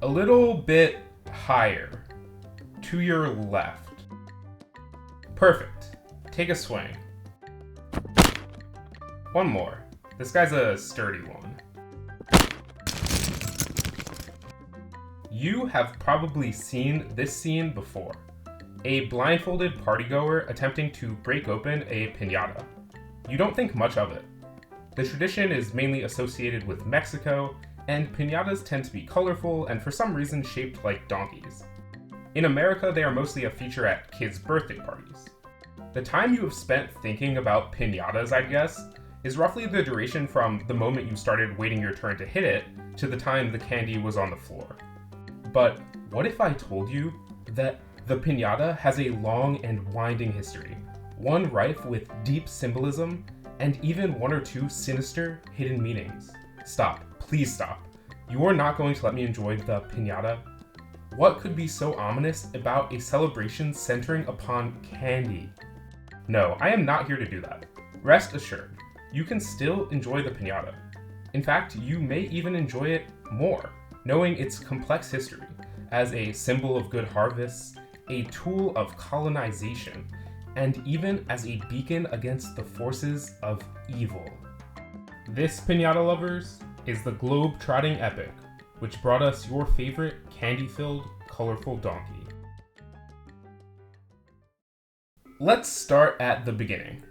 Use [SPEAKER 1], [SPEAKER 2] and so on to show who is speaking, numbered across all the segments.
[SPEAKER 1] A little bit higher. To your left. Perfect. Take a swing. One more. This guy's a sturdy one. You have probably seen this scene before. A blindfolded partygoer attempting to break open a piñata. You don't think much of it. The tradition is mainly associated with Mexico, and piñatas tend to be colorful and for some reason shaped like donkeys. In America, they are mostly a feature at kids' birthday parties. The time you have spent thinking about piñatas, I guess, is roughly the duration from the moment you started waiting your turn to hit it to the time the candy was on the floor. But what if I told you that the piñata has a long and winding history, one rife with deep symbolism and even one or two sinister hidden meanings? Stop, please stop. You are not going to let me enjoy the piñata? What could be so ominous about a celebration centering upon candy? No, I am not here to do that. Rest assured, you can still enjoy the piñata. In fact, you may even enjoy it more, knowing its complex history as a symbol of good harvests, a tool of colonization, and even as a beacon against the forces of evil. This, piñata lovers, is the globe-trotting epic which brought us your favorite candy-filled, colorful donkey. Let's start at the beginning.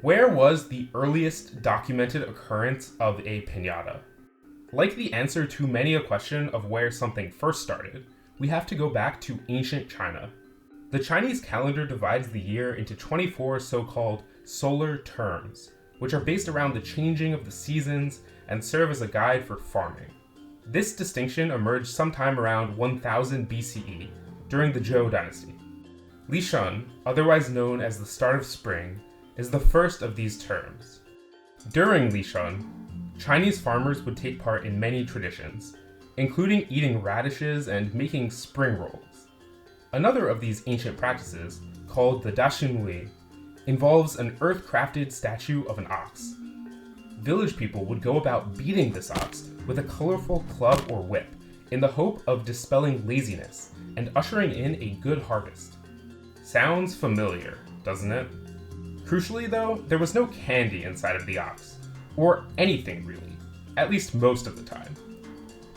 [SPEAKER 1] Where was the earliest documented occurrence of a piñata? Like the answer to many a question of where something first started, we have to go back to ancient China. The Chinese calendar divides the year into 24 so-called solar terms, which are based around the changing of the seasons and serve as a guide for farming. This distinction emerged sometime around 1000 BCE, during the Zhou dynasty. Li Shun, otherwise known as the start of spring, is the first of these terms. During Li Shun, Chinese farmers would take part in many traditions, including eating radishes and making spring rolls. Another of these ancient practices, called the Dashunwei, involves an earth-crafted statue of an ox. Village people would go about beating this ox with a colorful club or whip in the hope of dispelling laziness and ushering in a good harvest. Sounds familiar, doesn't it? Crucially though, there was no candy inside of the ox, or anything really, at least most of the time.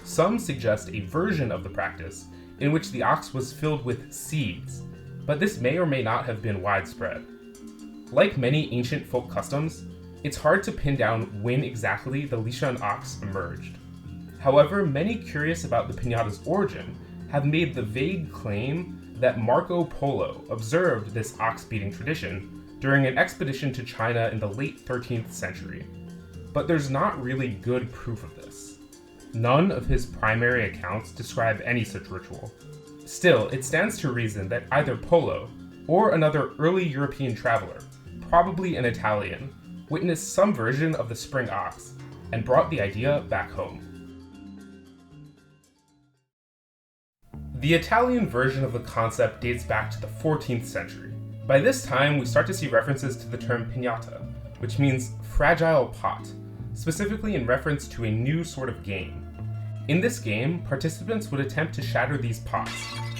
[SPEAKER 1] Some suggest a version of the practice in which the ox was filled with seeds, but this may or may not have been widespread. Like many ancient folk customs, it's hard to pin down when exactly the Li Shun ox emerged. However, many curious about the piñata's origin have made the vague claim that Marco Polo observed this ox-beating tradition during an expedition to China in the late 13th century. But there's not really good proof of this. None of his primary accounts describe any such ritual. Still, it stands to reason that either Polo or another early European traveler, probably an Italian, witnessed some version of the spring ox and brought the idea back home. The Italian version of the concept dates back to the 14th century. By this time, we start to see references to the term piñata, which means fragile pot, specifically in reference to a new sort of game. In this game, participants would attempt to shatter these pots,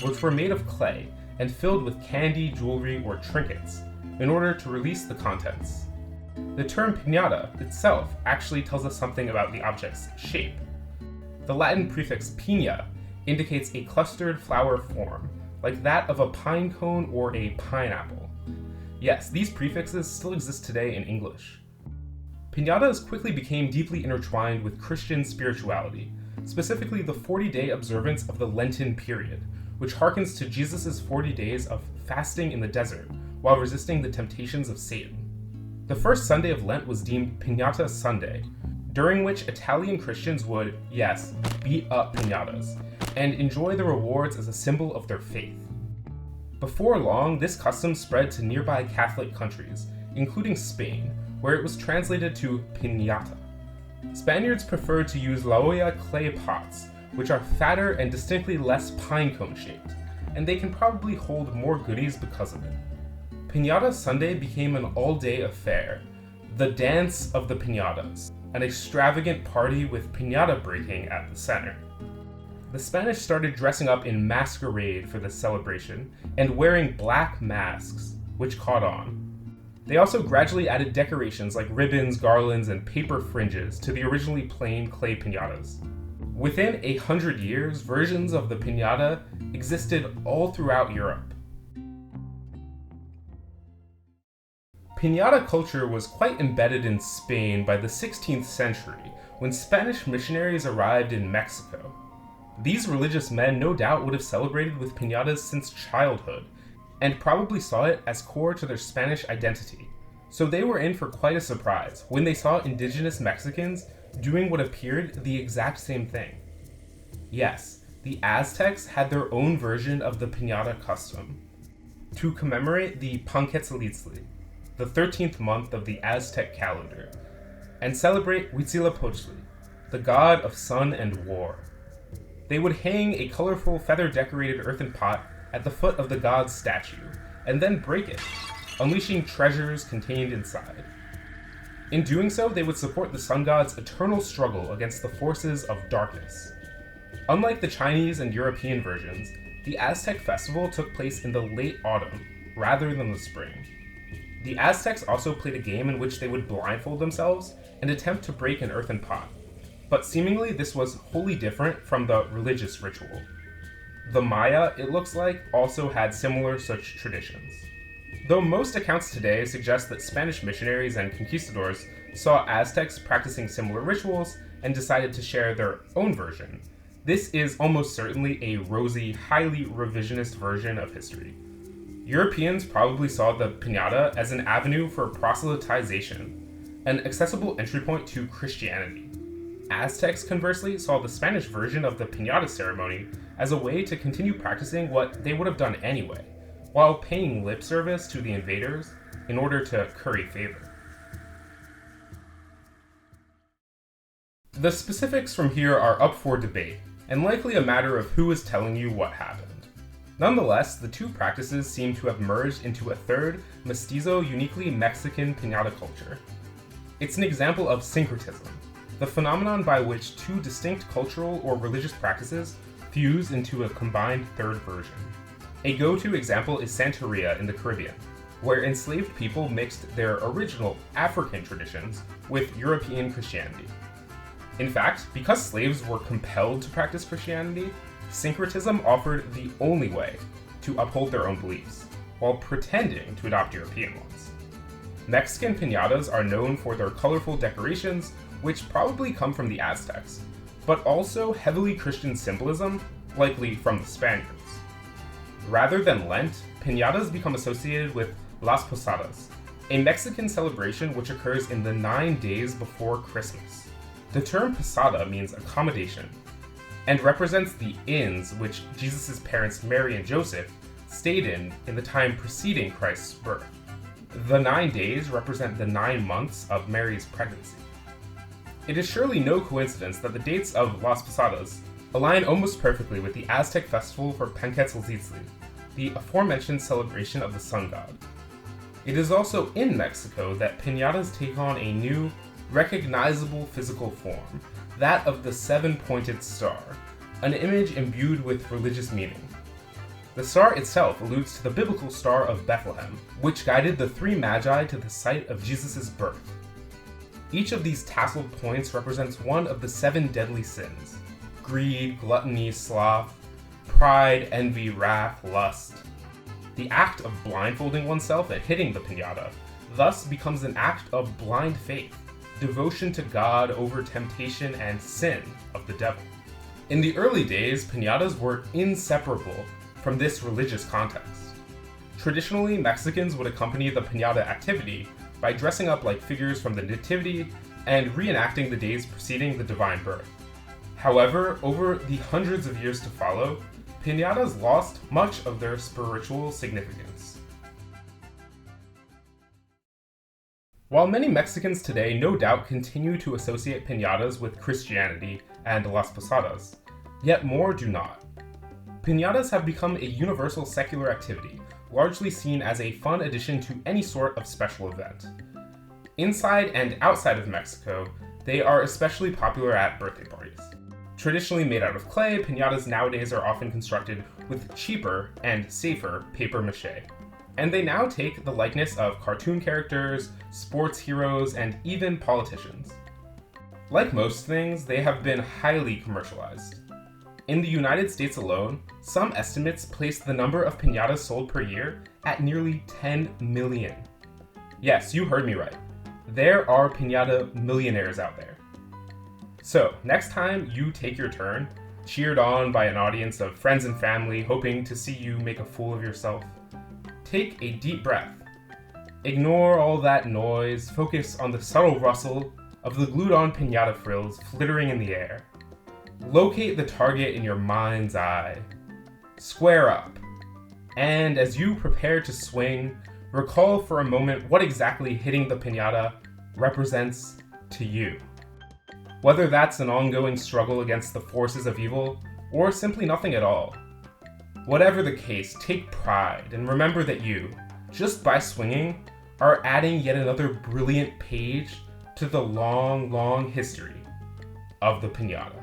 [SPEAKER 1] which were made of clay and filled with candy, jewelry, or trinkets, in order to release the contents. The term piñata itself actually tells us something about the object's shape. The Latin prefix piña indicates a clustered flower form, like that of a pine cone or a pineapple. Yes, these prefixes still exist today in English. Piñatas quickly became deeply intertwined with Christian spirituality, specifically the 40-day observance of the Lenten period, which harkens to Jesus' 40 days of fasting in the desert while resisting the temptations of Satan. The first Sunday of Lent was deemed Piñata Sunday, during which Italian Christians would, yes, beat up piñatas, and enjoy the rewards as a symbol of their faith. Before long, this custom spread to nearby Catholic countries, including Spain, where it was translated to piñata. Spaniards preferred to use La Olla clay pots, which are fatter and distinctly less pinecone shaped, and they can probably hold more goodies because of it. Piñata Sunday became an all-day affair, the dance of the piñatas. an extravagant party with piñata breaking at the center. The Spanish started dressing up in masquerade for this celebration and wearing black masks, which caught on. They also gradually added decorations like ribbons, garlands, and paper fringes to the originally plain clay piñatas. Within 100 years, versions of the piñata existed all throughout Europe. Piñata culture was quite embedded in Spain by the 16th century, when Spanish missionaries arrived in Mexico. These religious men no doubt would have celebrated with piñatas since childhood, and probably saw it as core to their Spanish identity. So they were in for quite a surprise when they saw indigenous Mexicans doing what appeared the exact same thing. Yes, the Aztecs had their own version of the piñata custom. To commemorate the Panquetzalitzli, the 13th month of the Aztec calendar, and celebrate Huitzilopochtli, the god of sun and war. They would hang a colorful feather-decorated earthen pot at the foot of the god's statue, and then break it, unleashing treasures contained inside. In doing so, they would support the sun god's eternal struggle against the forces of darkness. Unlike the Chinese and European versions, the Aztec festival took place in the late autumn, rather than the spring. The Aztecs also played a game in which they would blindfold themselves and attempt to break an earthen pot, but seemingly this was wholly different from the religious ritual. The Maya, it looks like, also had similar such traditions. Though most accounts today suggest that Spanish missionaries and conquistadors saw Aztecs practicing similar rituals and decided to share their own version, this is almost certainly a rosy, highly revisionist version of history. Europeans probably saw the piñata as an avenue for proselytization, an accessible entry point to Christianity. Aztecs, conversely, saw the Spanish version of the piñata ceremony as a way to continue practicing what they would have done anyway, while paying lip service to the invaders in order to curry favor. The specifics from here are up for debate, and likely a matter of who is telling you what happened. Nonetheless, the two practices seem to have merged into a third, mestizo, uniquely Mexican piñata culture. It's an example of syncretism, the phenomenon by which two distinct cultural or religious practices fuse into a combined third version. A go-to example is Santeria in the Caribbean, where enslaved people mixed their original African traditions with European Christianity. In fact, because slaves were compelled to practice Christianity, syncretism offered the only way to uphold their own beliefs, while pretending to adopt European ones. Mexican piñatas are known for their colorful decorations, which probably come from the Aztecs, but also heavily Christian symbolism, likely from the Spaniards. Rather than Lent, piñatas become associated with Las Posadas, a Mexican celebration which occurs in the 9 days before Christmas. The term posada means accommodation, and represents the inns which Jesus' parents Mary and Joseph stayed in the time preceding Christ's birth. The 9 days represent the 9 months of Mary's pregnancy. It is surely no coincidence that the dates of Las Posadas align almost perfectly with the Aztec festival for Panquetzalitzli, the aforementioned celebration of the sun god. It is also in Mexico that piñatas take on a new, recognizable physical form, that of the seven-pointed star, an image imbued with religious meaning. The star itself alludes to the biblical Star of Bethlehem, which guided the three magi to the site of Jesus' birth. Each of these tasseled points represents one of the 7 deadly sins: greed, gluttony, sloth, pride, envy, wrath, lust. The act of blindfolding oneself and hitting the piñata thus becomes an act of blind faith, devotion to God over temptation and sin of the devil. In the early days, piñatas were inseparable from this religious context. Traditionally, Mexicans would accompany the piñata activity by dressing up like figures from the Nativity and reenacting the days preceding the divine birth. However, over the hundreds of years to follow, piñatas lost much of their spiritual significance. While many Mexicans today no doubt continue to associate piñatas with Christianity and Las Posadas, yet more do not. Piñatas have become a universal secular activity, largely seen as a fun addition to any sort of special event. Inside and outside of Mexico, They are especially popular at birthday parties. Traditionally made out of clay, piñatas nowadays are often constructed with cheaper and safer paper mache. And they now take the likeness of cartoon characters, sports heroes, and even politicians. Like most things, they have been highly commercialized. In the United States alone, some estimates place the number of piñatas sold per year at nearly 10 million. Yes, you heard me right. There are piñata millionaires out there. So, next time you take your turn, cheered on by an audience of friends and family hoping to see you make a fool of yourself, take a deep breath. Ignore all that noise, focus on the subtle rustle of the glued-on piñata frills flittering in the air. Locate the target in your mind's eye. Square up. And as you prepare to swing, recall for a moment what exactly hitting the piñata represents to you. Whether that's an ongoing struggle against the forces of evil, or simply nothing at all. Whatever the case, take pride and remember that you, just by swinging, are adding yet another brilliant page to the long, long history of the piñata.